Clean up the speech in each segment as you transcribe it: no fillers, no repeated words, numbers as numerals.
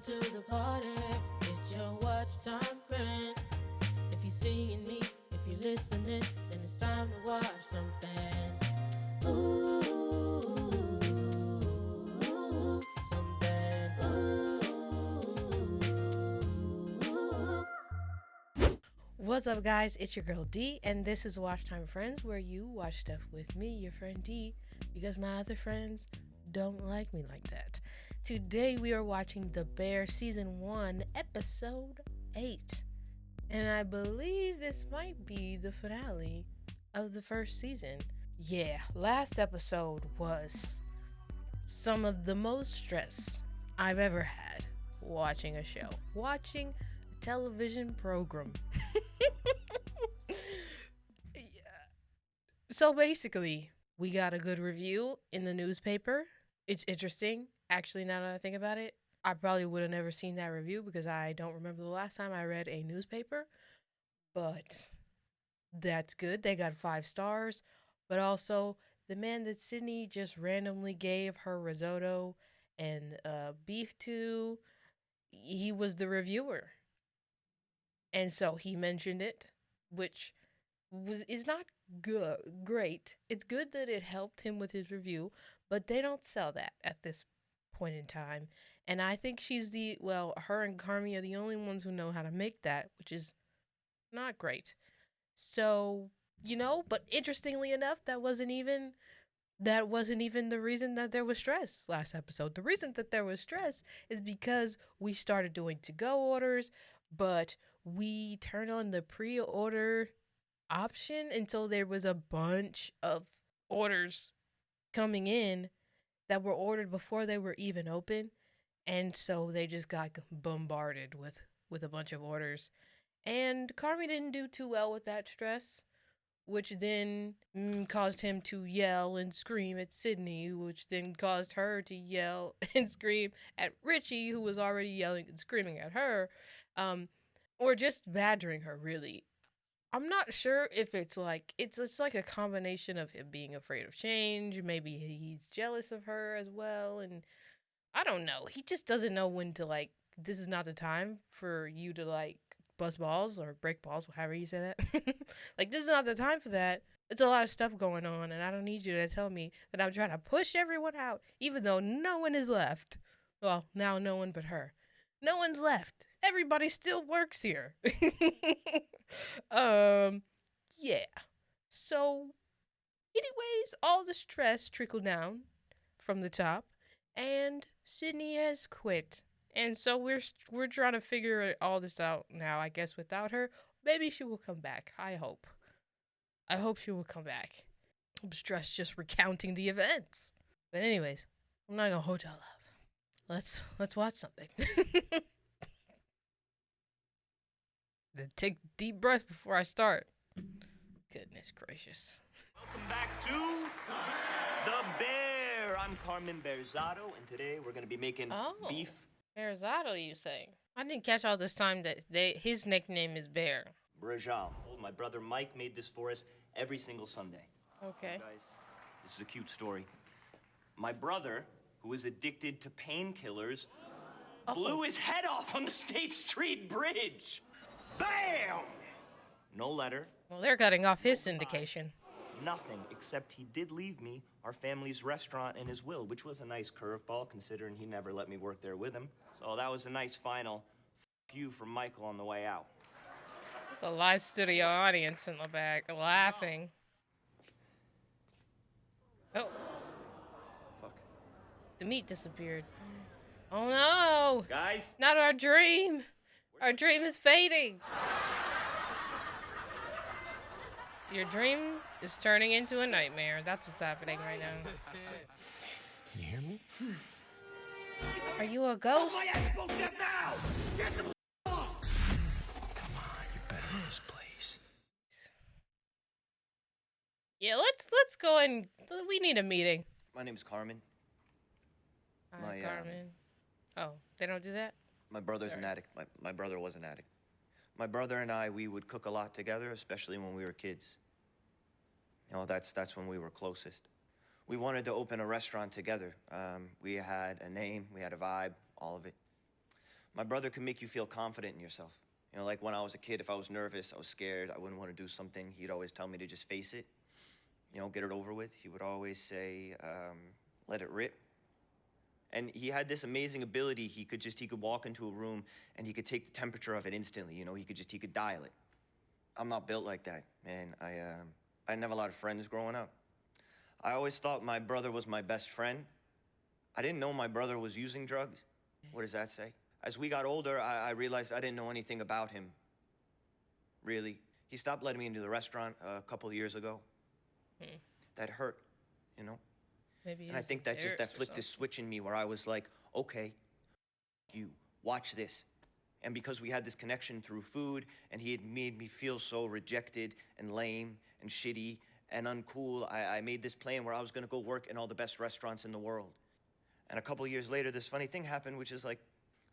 to the party. It's your watch time friend. If you're seeing me, if you're listening, then it's time to watch something. Ooh, something. Ooh. What's up, guys? It's your girl D, and this is Watch Time Friends, where you watch stuff with me, your friend D, because my other friends don't like me like that. Today we are watching The Bear Season 1, Episode 8. And I believe this might be the finale of the first season. Yeah, last episode was some of the most stress I've ever had watching a show, watching a television program. So basically, we got a good review in the newspaper. It's interesting. Actually, now that I think about it, I probably would have never seen that review because I don't remember the last time I read a newspaper. But that's good. They got 5 stars. But also, the man that Sydney just randomly gave her risotto and beef to, he was the reviewer. And so he mentioned it, which is not great. It's good that it helped him with his review, but they don't sell that at this point in time. And I think her and Carmi are the only ones who know how to make that, which is not great. So, but interestingly enough, that wasn't even the reason that there was stress last episode. The reason that there was stress is because we started doing to-go orders, but we turned on the pre-order option until there was a bunch of orders coming in that were ordered before they were even open, and so they just got bombarded with a bunch of orders. And Carmi didn't do too well with that stress, which then caused him to yell and scream at Sydney, which then caused her to yell and scream at Richie, who was already yelling and screaming at her, or just badgering her, really. I'm not sure if it's like a combination of him being afraid of change. Maybe he's jealous of her as well, and I don't know. He just doesn't know when to this is not the time for you to bust balls or break balls, however you say that. This is not the time for that. It's a lot of stuff going on, and I don't need you to tell me that I'm trying to push everyone out, even though no one is left. Well, now no one but her. No one's left. Everybody still works here. Yeah. So, anyways, all the stress trickled down from the top, and Sydney has quit. And so we're trying to figure all this out now. I guess without her, maybe she will come back. I hope. I hope she will come back. I'm stressed just recounting the events. But anyways, I'm not gonna hold y'all up. Let's watch something. Then take a deep breath before I start. Goodness gracious. Welcome back to The Bear. I'm Carmen Berzado, and today we're going to be making beef. Berzado, you say? I didn't catch all this time that his nickname is Bear. Braciole. My brother Mike made this for us every single Sunday. Okay. Guys, this is a cute story. My brother, who is addicted to painkillers, blew his head off on the State Street Bridge. Bam! No letter. Well, they're cutting off his syndication. Nothing, except he did leave me our family's restaurant in his will, which was a nice curveball, considering he never let me work there with him. So that was a nice final fuck you from Michael on the way out. The live studio audience in the back laughing. Oh. Fuck. The meat disappeared. Oh no! Guys? Not our dream! Our dream is fading! Your dream is turning into a nightmare. That's what's happening right now. Can you hear me? Are you a ghost? Come on, you're better in this place. Yeah, let's go and we need a meeting. My name's Carmen. Carmen. Oh, they don't do that? My brother's an addict. My brother was an addict. My brother and I, we would cook a lot together, especially when we were kids. That's when we were closest. We wanted to open a restaurant together. We had a name, we had a vibe, all of it. My brother could make you feel confident in yourself. You know, like when I was a kid, if I was nervous, I was scared, I wouldn't want to do something, he'd always tell me to just face it, you know, get it over with. He would always say, let it rip. And he had this amazing ability. He could walk into a room and he could take the temperature of it instantly. You know, he could dial it. I'm not built like that, man. I didn't have a lot of friends growing up. I always thought my brother was my best friend. I didn't know my brother was using drugs. What does that say? As we got older, I realized I didn't know anything about him, really. He stopped letting me into the restaurant a couple of years ago. That hurt, you know? Maybe. And I think that flicked this switch in me where I was like, okay, you, watch this. And because we had this connection through food, and he had made me feel so rejected and lame and shitty and uncool, I made this plan where I was gonna go work in all the best restaurants in the world. And a couple years later, this funny thing happened, which is like,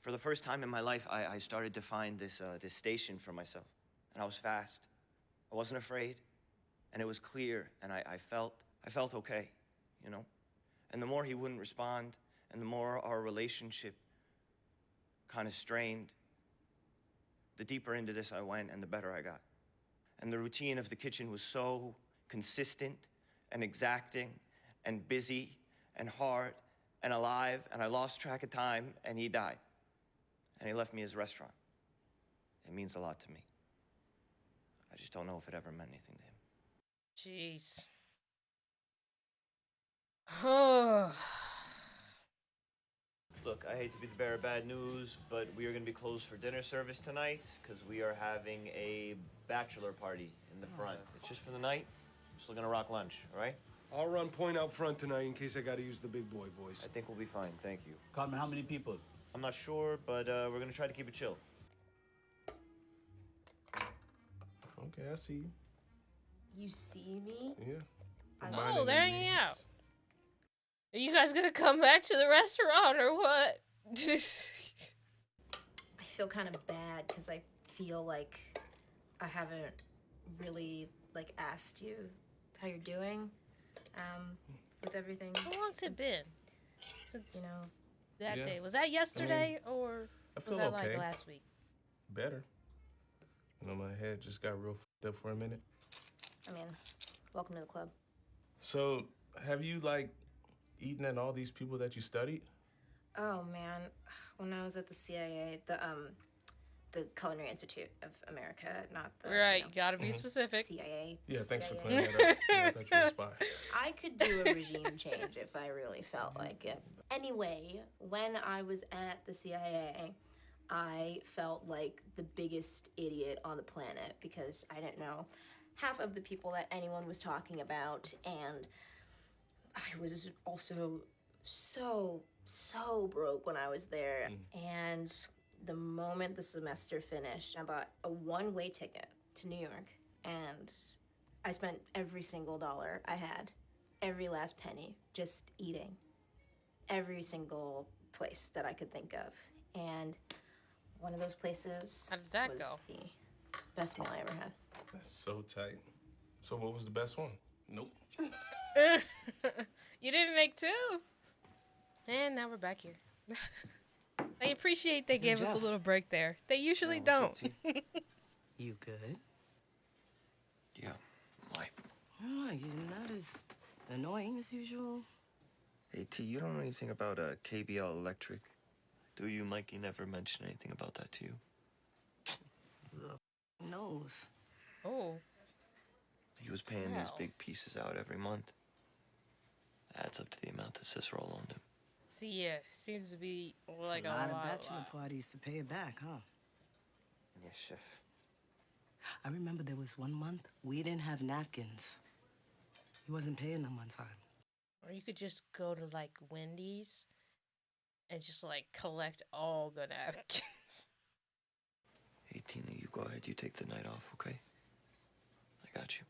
for the first time in my life, I started to find this station for myself. And I was fast. I wasn't afraid. And it was clear, and I felt okay, you know? And the more he wouldn't respond, and the more our relationship kind of strained, the deeper into this I went, and the better I got. And the routine of the kitchen was so consistent and exacting and busy and hard and alive, and I lost track of time, and he died. And he left me his restaurant. It means a lot to me. I just don't know if it ever meant anything to him. Jeez. Look, I hate to be the bearer of bad news, but we are going to be closed for dinner service tonight because we are having a bachelor party in the front. It's just for the night. Still going to rock lunch, all right? I'll run point out front tonight in case I gotta use the big boy voice. I think we'll be fine, thank you. Cartman, how many people? I'm not sure, but we're going to try to keep it chill. Okay, I see you. You see me? Yeah. I- Minding Oh, they're their hanging out. needs. Are you guys gonna come back to the restaurant or what? I feel kind of bad because I feel like I haven't really like asked you how you're doing with everything. How long's it been since You know, that Yeah. day? Was that yesterday or I was feel that okay. like last week? Better. You know, my head just got real f***ed up for a minute. I mean, welcome to the club. So, have you, like, eaten at all these people that you studied? Oh man, when I was at the CIA, the Culinary Institute of America, not the Right, you gotta be specific. CIA. Yeah, thanks for CIA. clearing that up. Yeah, I thought you were a spy. I could do a regime change if I really felt like it. Anyway, when I was at the CIA, I felt like the biggest idiot on the planet because I didn't know half of the people that anyone was talking about, and I was also so broke when I was there. And the moment the semester finished, I bought a one-way ticket to New York, and I spent every single dollar I had, every last penny, just eating every single place that I could think of. And one of those places How did that was go? the best meal I ever had. That's so tight. So, what was the best one? Nope. You didn't make two. And now we're back here. I appreciate they gave us a Jeff. little break there. They usually Yeah, what's up, don't. T? You good? Yeah, why? Oh, you're not as annoying as usual. Hey, T, you don't know anything about KBL Electric? Do you, Mikey, never mention anything about that to you? Knows. Oh, He was paying these Wow. big pieces out every month. Adds up to the amount that Cicero loaned him. see, yeah, seems to be like a lot of lot. bachelor parties to pay it back, huh? Yes, chef. I remember there was one month we didn't have napkins. He wasn't paying them on time. Or you could just go to like Wendy's and just like collect all the napkins. Hey, Tina, you go ahead. You take the night off, okay? I got you.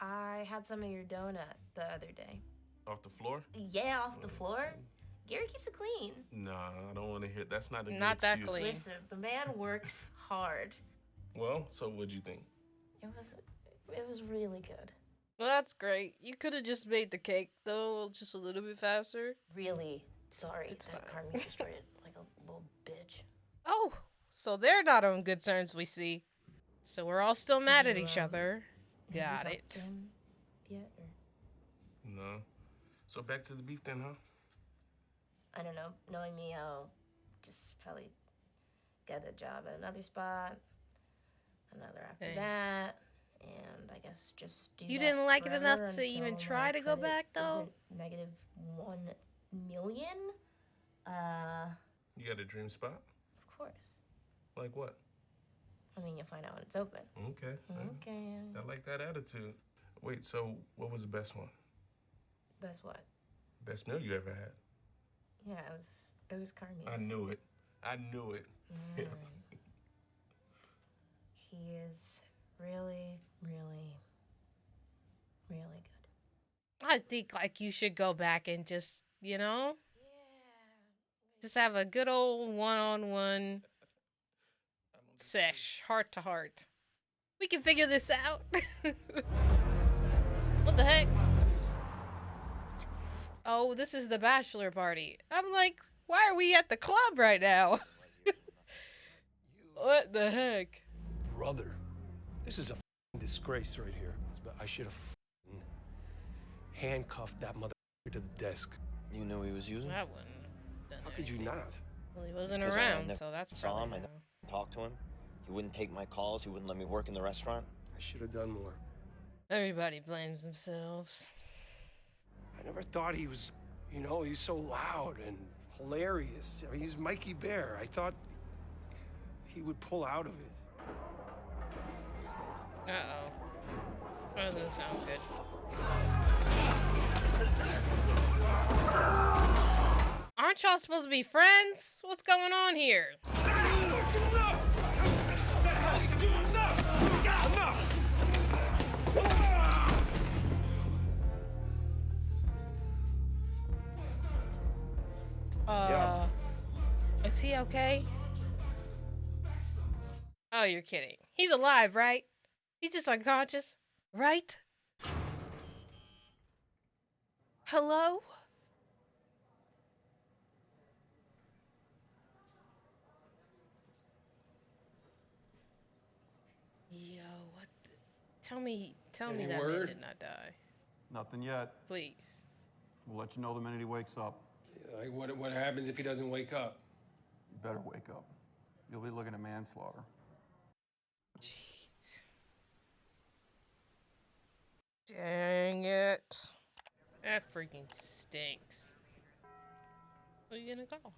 I had some of your donut the other day. Off the floor? Yeah, off the floor. Gary keeps it clean. Nah, I don't want to hear. That's not a good Not that excuse. clean. Listen, the man works hard. Well, so what'd you think? It was really good. Well, that's great. You could have just made the cake though, just a little bit faster. Really sorry It's that fine. Carmen destroyed it like a little bitch. Oh, so they're not on good terms, we see. So we're all still mad at each other. Have you Got talked it. to him yet? Or No. So back to the beef then, huh? I don't know. Knowing me, I'll just probably get a job at another spot, another after Dang. that, and I guess just do You that didn't like it forever enough to even until try my to go credit back, though? isn't negative 1 million. You got a dream spot? Of course. Like what? I mean, you'll find out when it's open. Okay. Okay. I like that attitude. Wait, so what was the best one? Best what? Best meal you ever had? Yeah, it was Carmi's. I knew it. Yeah. He is really, really, really good. I think, like, you should go back and just, just have a good old one-on-one sesh, heart to heart. We can figure this out. What the heck? Oh, this is the bachelor party. I'm like, why are we at the club right now? What the heck? Brother, this is a disgrace right here. I should have handcuffed that mother to the desk. You knew he was using? I wouldn't have done How could you anything. not? Well, he wasn't Because I around, never so that's saw him. probably I no. never talked to him. He wouldn't take my calls. He wouldn't let me work in the restaurant. I should have done more. Everybody blames themselves. I never thought he was, he's so loud and hilarious. I mean, he's Mikey Bear. I thought he would pull out of it. Uh-oh. That doesn't sound good. Aren't y'all supposed to be friends? What's going on here? Is he okay? Oh, you're kidding. He's alive, right? He's just unconscious, right? Hello? Yo, what the... Tell me Any that man word? did not die. Nothing yet. Please. We'll let you know the minute he wakes up. Like, what happens if he doesn't wake up? You better wake up. You'll be looking at manslaughter. Jeez. Dang it. That freaking stinks. Who are you gonna call?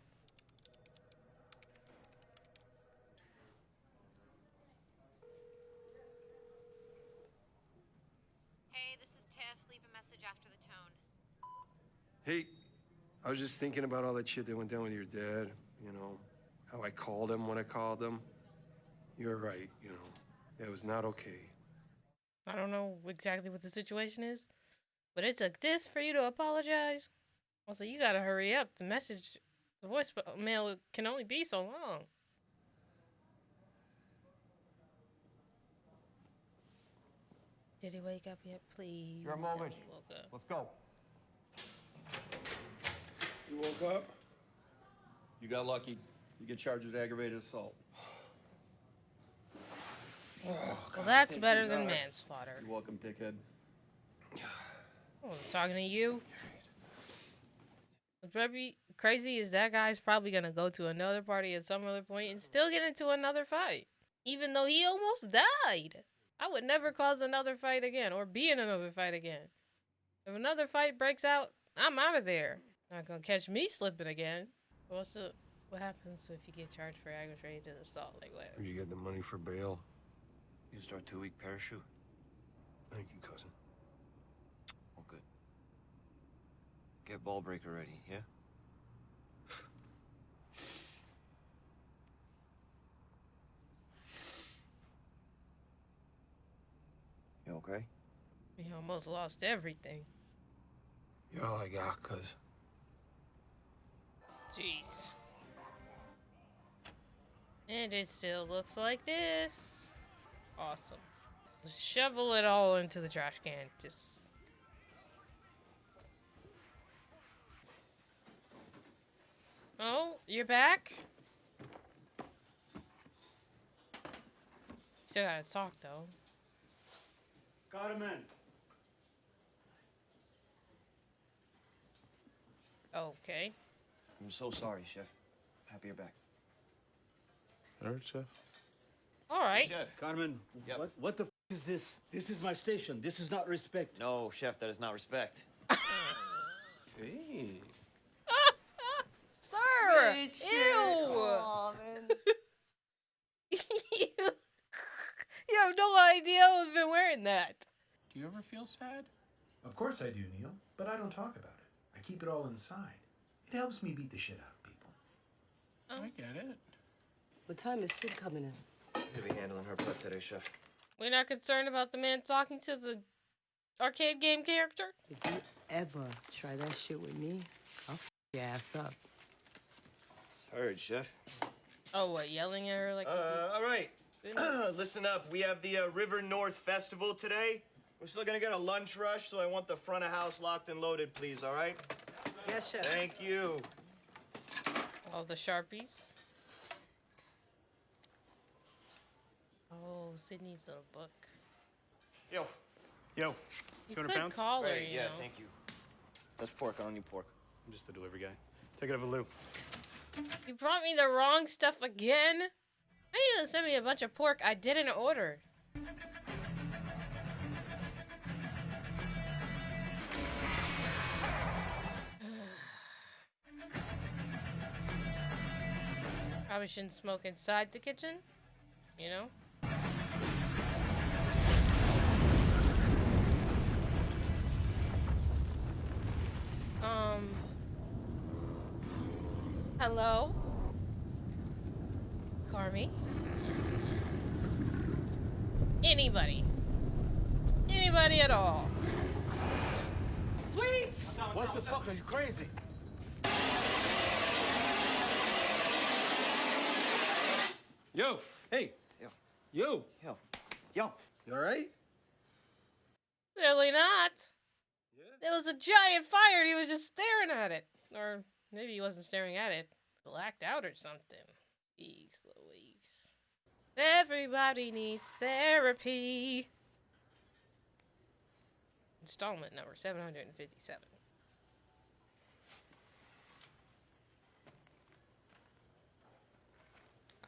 Hey, this is Tiff. Leave a message after the tone. Hey, I was just thinking about all that shit that went down with your dad, how I called him when I called him. You're right, that was not okay. I don't know exactly what the situation is, but it took this for you to apologize. Also, you gotta hurry up. The voicemail can only be so long. Did he wake up yet? Please. You're a tell me moment. he woke up. Let's go. You woke up? You got lucky. You get charged with aggravated assault. Well, that's better than manslaughter. You're welcome, dickhead. Oh, talking to you. What's probably crazy is that guy's probably gonna go to another party at some other point and still get into another fight, even though he almost died. I would never cause another fight again or be in another fight again. If another fight breaks out, I'm out of there. Not gonna catch me slipping again. What happens if you get charged for aggravated assault? Like what? Where'd you get the money for bail? Used our 2-week parachute. Thank you, cousin. Oh, good. Get ball breaker ready, yeah? You okay? He almost lost everything. You're all I got, cuz. Jeez. And it still looks like this. Awesome. Shovel it all into the trash can. Just. Oh, you're back? Still gotta talk though. Carmen. Okay. I'm so sorry, Chef. Happy you're back. All right, Chef. All right. Chef. Carmen, Yep. what the is this? This is my station. This is not respect. No, Chef, that is not respect. Hey. Sir! Richard. Ew! Aw, man. You have no idea who's been wearing that. Do you ever feel sad? Of course I do, Neil, but I don't talk about it. I keep it all inside. It helps me beat the shit out of people. I get it. What time is Sid coming in? Gonna be handling her prep today, Chef. We're not concerned about the man talking to the arcade game character? If you ever try that shit with me, I'll f your ass up. Heard, Chef. Oh, what, yelling at her like... All right. Listen up. We have the River North Festival today. We're still gonna get a lunch rush, so I want the front of house locked and loaded, please, all right? Yes, Chef. Thank you. All the Sharpies. Oh, Sydney's little book. Yo. Yo, You 200 could pounds? call her, Right, you yeah, know. thank you. That's pork. I don't need pork. I'm just the delivery guy. Take it over Lou. You brought me the wrong stuff again? How you gonna send me a bunch of pork I didn't order? Probably shouldn't smoke inside the kitchen, you know? Hello? Carmi? Anybody? Anybody at all? Sweets! What the fuck? Are you crazy? Yo, hey. Yo. Yo. Yo. Yo. You all right? Clearly not. Yeah. There was a giant fire and he was just staring at it. Or maybe he wasn't staring at it. Blacked out or something. Jeez Louise. Everybody needs therapy. Installment number 757.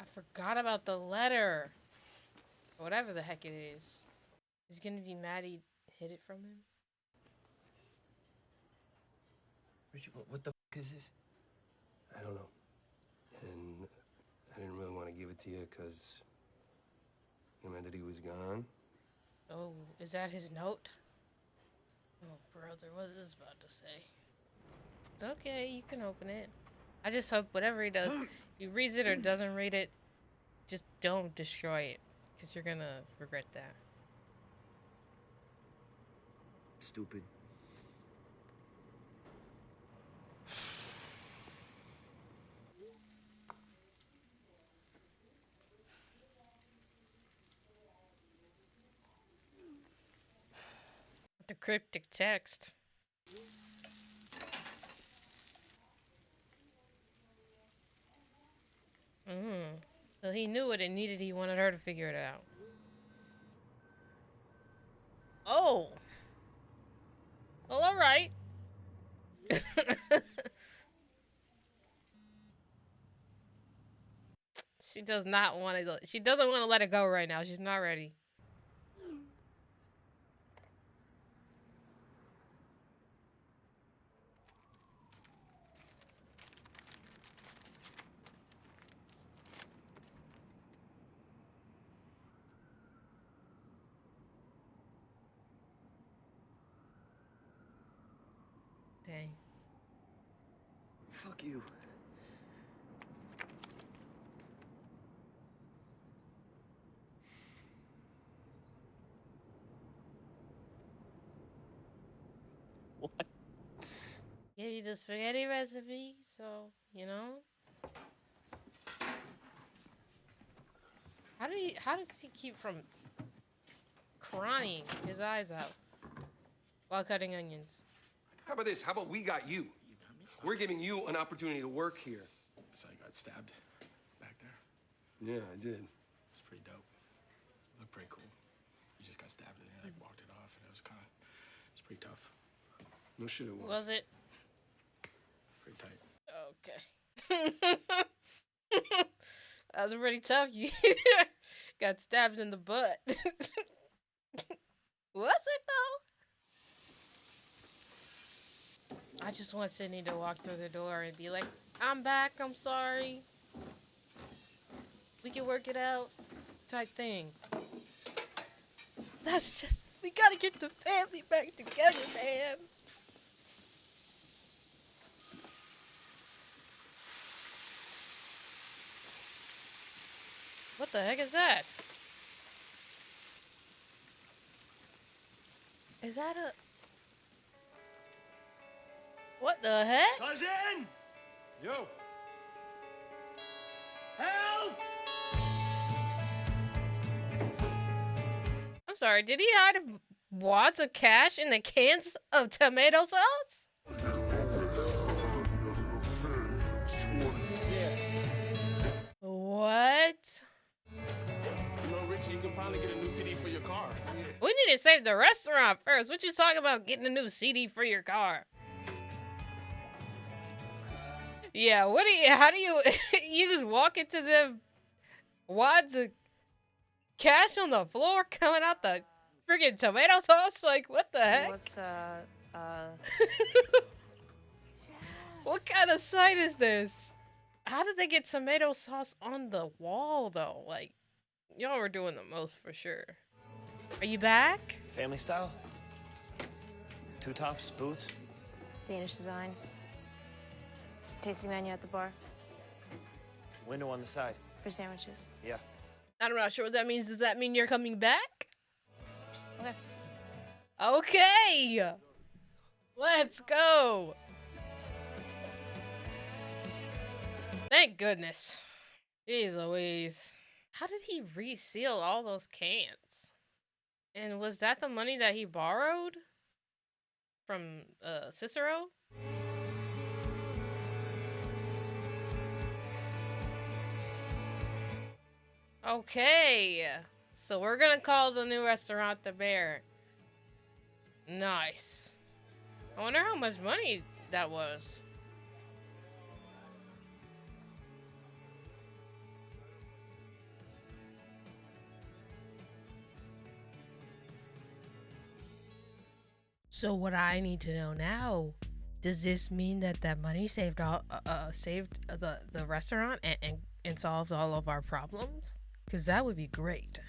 I forgot about the letter. Whatever the heck it is. He's gonna be mad he hid it from him. Richard, what the f is this? I don't know. And I didn't really want to give it to you because it meant that he was gone. Oh, is that his note? Oh, brother, what is this about to say? It's okay, you can open it. I just hope whatever he does, he reads it or doesn't read it, just don't destroy it. Because you're gonna regret that. Stupid. The cryptic text. So he knew what it needed, he wanted her to figure it out. Oh! Well, alright. She does not want to go. She doesn't want to let it go right now. She's not ready. Dang. Fuck you. What? Gave you the spaghetti recipe, so, you know. How does he keep from crying his eyes out while cutting onions? How about this? How about we got you? We're giving you an opportunity to work here. So I got stabbed back there. Yeah, I did. It's pretty dope. looked pretty cool. He just got stabbed and like walked it off, and it was pretty tough. No shit, it was. Was it? Pretty tight. Okay. That was pretty tough. You got stabbed in the butt. Was it though? I just want Sydney to walk through the door and be like, I'm back, I'm sorry. We can work it out. Type thing. That's just, we gotta get the family back together, man. What the heck is that? Is that a... What the heck? Cousin! Yo! Help! I'm sorry, did he hide wads of cash in the cans of tomato sauce? What? You know, Richie, you can finally get a new CD for your car. We need to save the restaurant first. What you talking about getting a new CD for your car? Yeah, how do you, you just walk into the wads of cash on the floor coming out the friggin' tomato sauce? Like, what the heck? What's, What kind of site is this? How did they get tomato sauce on the wall, though? Like, y'all were doing the most for sure. Are you back? Family style? Two tops, boots? Danish design. Tasting menu at the bar Window on the side. for sandwiches. Yeah. I'm not sure what that means. Does that mean you're coming back? Okay. Okay! Let's go! Thank goodness. Jeez Louise. How did he reseal all those cans? And was that the money that he borrowed from Cicero? Okay. So we're gonna call the new restaurant the Bear. Nice. I wonder how much money that was. So what I need to know now, does this mean that that money saved the restaurant and solved all of our problems? Because that would be great.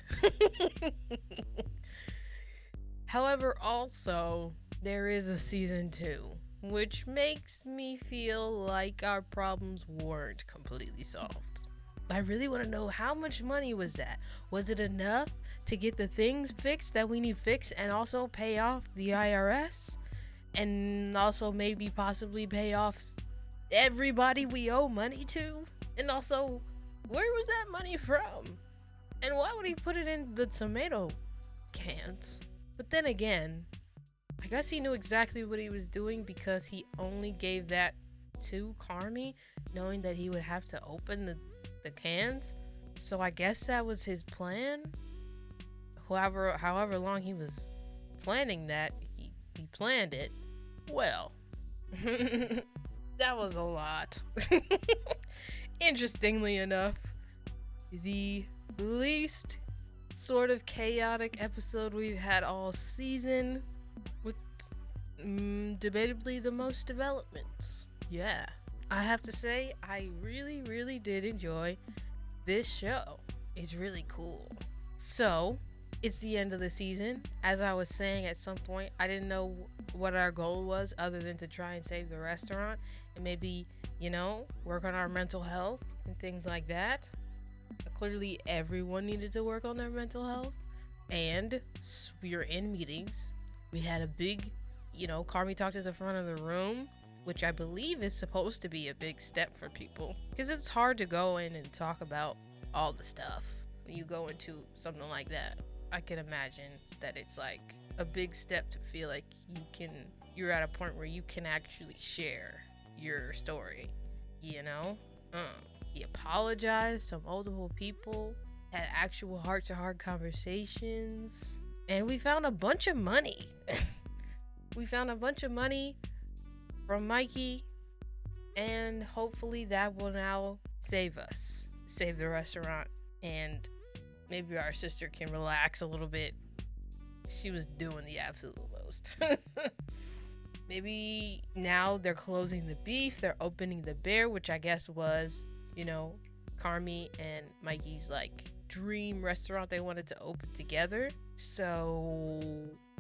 However, also, there is a season 2, which makes me feel like our problems weren't completely solved. I really want to know, how much money was that? Was it enough to get the things fixed that we need fixed and also pay off the IRS? And also maybe possibly pay off everybody we owe money to? And also, where was that money from? And why would he put it in the tomato cans? But then again, I guess he knew exactly what he was doing because he only gave that to Carmi, knowing that he would have to open the cans. So I guess that was his plan. However long he was planning that, he planned it well. That was a lot. Interestingly enough, the least sort of chaotic episode we've had all season, with debatably the most developments. Yeah, I have to say, I really did enjoy this show. It's really cool. So it's the end of the season. As I was saying, at some point I didn't know what our goal was other than to try and save the restaurant and maybe, work on our mental health and things like that. Clearly everyone needed to work on their mental health, and we were in meetings. We had a big, Carmi talked at the front of the room, which I believe is supposed to be a big step for people, because it's hard to go in and talk about all the stuff when you go into something like that. I can imagine that it's like a big step to feel like you're at a point where you can actually share your story, He apologized to multiple people. had actual heart-to-heart conversations, and we found a bunch of money. We found a bunch of money from Mikey, and hopefully that will now save us, save the restaurant, and maybe our sister can relax a little bit. She was doing the absolute most. Maybe now they're closing the beef, they're opening the bear, which I guess was, you know, Carmi and Mikey's like dream restaurant they wanted to open together. So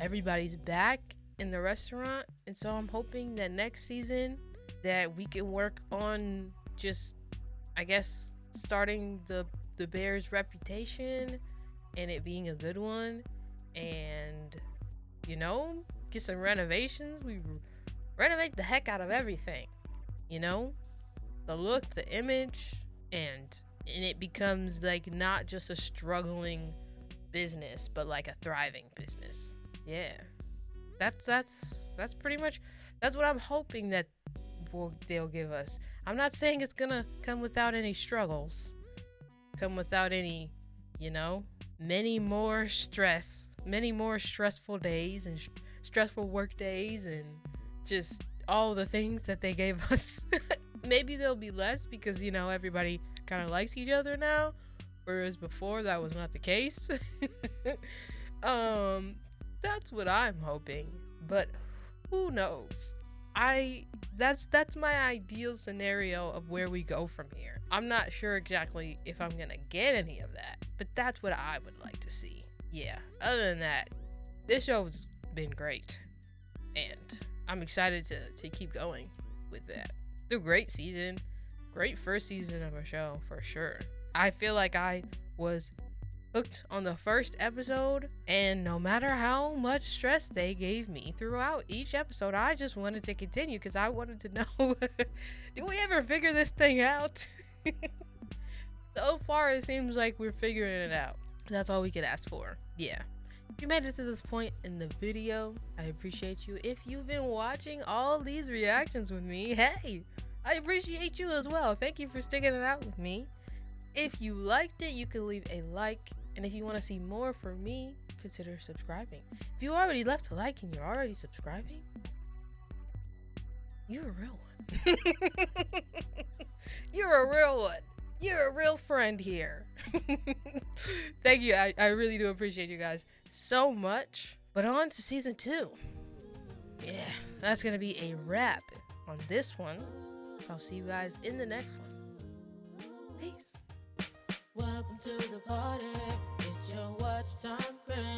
everybody's back in the restaurant, and so I'm hoping that next season that we can work on just, I guess, starting the Bears' reputation and it being a good one, and, you know, get some renovations. We renovate the heck out of everything, you know, the look, the image, and it becomes like not just a struggling business, but like a thriving business. Yeah, that's pretty much, that's what I'm hoping that they'll give us. I'm not saying it's gonna come without any struggles, come without any, you know, many more stressful days and stressful work days and just all the things that they gave us. Maybe there'll be less because, you know, everybody kind of likes each other now, whereas before that was not the case. That's what I'm hoping, but who knows? That's my ideal scenario of where we go from here. I'm not sure exactly if I'm gonna get any of that, but that's what I would like to see. Yeah, other than that, this show's been great, and I'm excited to keep going with that. It's a great season, great first season of a show for sure. I feel like I was hooked on the first episode, and no matter how much stress they gave me throughout each episode, I just wanted to continue because I wanted to know, do we ever figure this thing out? So far it seems like we're figuring it out. That's all we could ask for. Yeah, if you made it to this point in the video, I appreciate you. If you've been watching all these reactions with me, hey, I appreciate you as well. Thank you for sticking it out with me. If you liked it, you can leave a like. And if you want to see more from me, consider subscribing. If you already left a like and you're already subscribing, you're a real one. You're a real one. You're a real friend here. Thank you. I really do appreciate you guys so much. But on to season 2. Yeah, that's going to be a wrap on this one. So I'll see you guys in the next one. Peace. Welcome to the party. It's your watch time, friend.